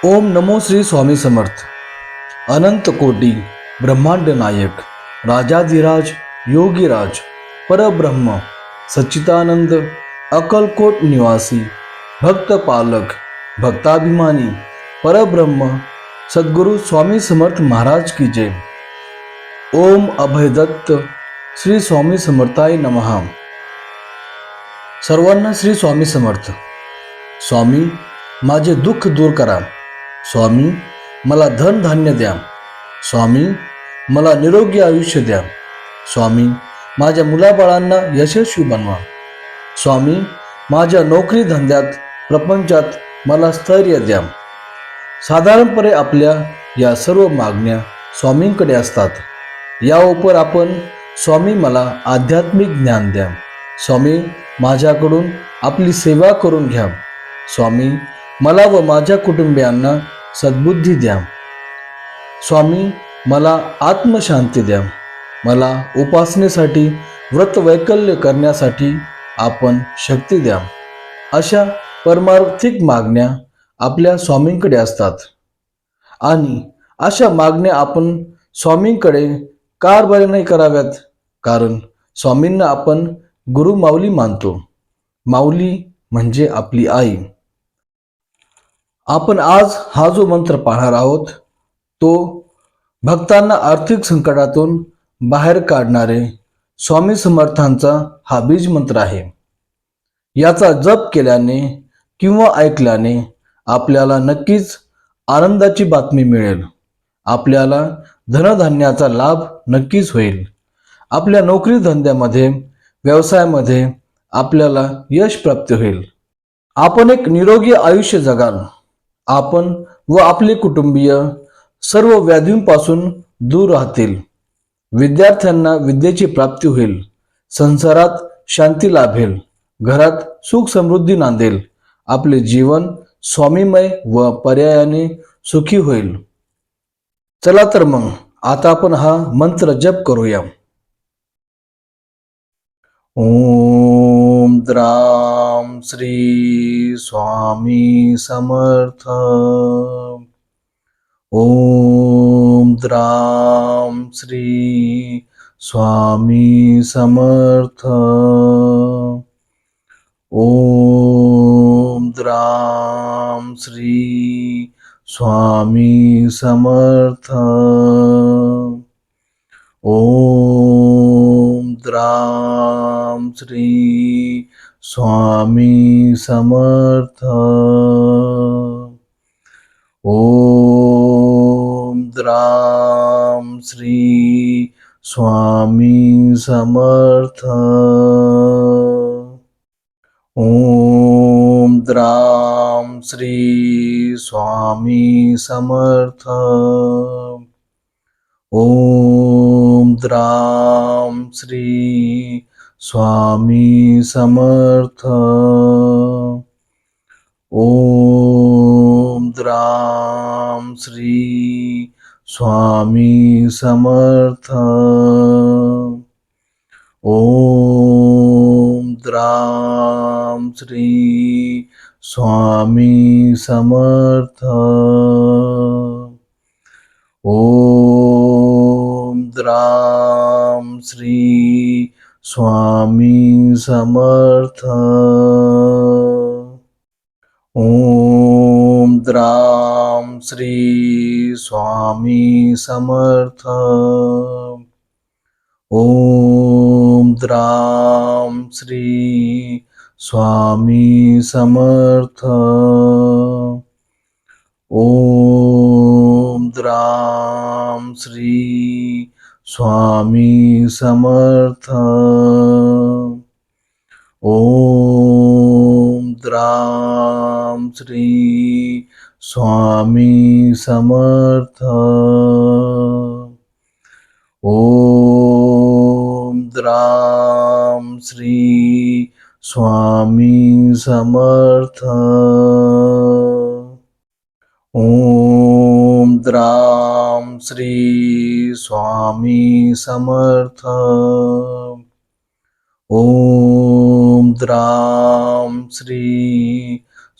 ओम नमो श्री स्वामी समर्थ. अनंत कोटी ब्रह्मांड नायक राजाधिराज योगीराज परब्रह्म सच्चिदानंद अकलकोट निवासी भक्त पालक भक्ताभिमानी परब्रह्म सद्गुरु स्वामी समर्थ महाराज की जय. ओम अभयदत्त श्री स्वामी समर्थाय नमः. सर्वांना श्री स्वामी समर्थ. स्वामी माझे दुःख दूर करा. स्वामी मला धनधान्य द्या. स्वामी मला निरोगी आयुष्य द्या. स्वामी माझ्या मुलाबाळांना यशस्वी बनवा. स्वामी माझ्या नोकरी धंद्यात प्रपंचात मला स्थैर्य द्या. साधारणपणे आपल्या या सर्व मागण्या स्वामींकडे असतात. या उपर आपण स्वामी मला आध्यात्मिक ज्ञान द्या. स्वामी माझ्याकडून आपली सेवा करून घ्या. स्वामी मला व माझ्या कुटुंबियांना सद्बुद्धी द्या. स्वामी मला आत्मशांती द्या. मला उपासनेसाठी व्रतवैकल्य करण्यासाठी आपण शक्ती द्या. अशा परमार्थिक मागण्या आपल्या स्वामींकडे असतात. आणि अशा मागण्या आपण स्वामींकडे का बरे नाही कराव्यात? कारण स्वामींना आपण गुरु माऊली मानतो. माऊली म्हणजे आपली आई. आपण आज हा जो मंत्र पाहणार आहोत तो भक्तांना आर्थिक संकटातून बाहेर काढणारे स्वामी समर्थांचा हा बीज मंत्र आहे. याचा जप केल्याने किंवा ऐकल्याने आपल्याला नक्कीच आनंदाची बातमी मिळेल. आपल्याला धनधान्याचा लाभ नक्कीच होईल. आपल्या नोकरी धंद्यामध्ये व्यवसायामध्ये आपल्याला यश प्राप्त होईल. आपण एक निरोगी आयुष्य जगाल. आपण व आपले कुटुंबीय सर्व व्याधींपासून दूर राहतील. विद्यार्थ्यांना विद्येची प्राप्ती होईल. संसारात शांती लाभेल. घरात सुख समृद्धी नांदेल. आपले जीवन स्वामीमय व पर्यायाने सुखी होईल. चला तर मग आता आपण हा मंत्र जप करूया. ओम द्राम श्री स्वामी समर्थ. ओम द्राम श्री स्वामी समर्थ. ओम द्राम श्री स्वामी समर्थ. ओम द्राम श्री स्वामी समर्थ. ओम द्राम श्री स्वामी समर्थ. ओम द्राम श्री स्वामी समर्थ. ओम द्राम श्री स्वामी समर्थ. ओम द्राम श्री स्वामी समर्थ. ओम द्राम श्री स्वामी समर्थ. ओम द्राम श्री स्वामी समर्थ. ओम द्राम श्री स्वामी समर्थ. ओम द्राम श्री स्वामी समर्थ. ओम द्राम श्री स्वामी समर्थ. ओम द्राम श्री स्वामी समर्थ. ओम द्राम श्री स्वामी समर्थ. ओम द्राम श्री स्वामी समर्थ. ओम द्राम श्री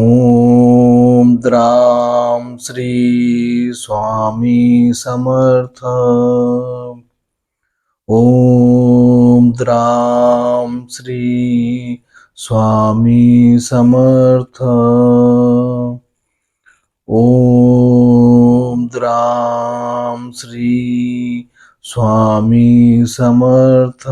ओम द्राम श्री स्वामी समर्थ। ओम द्राम श्री स्वामी समर्थ। ओम द्राम श्री स्वामी समर्थ।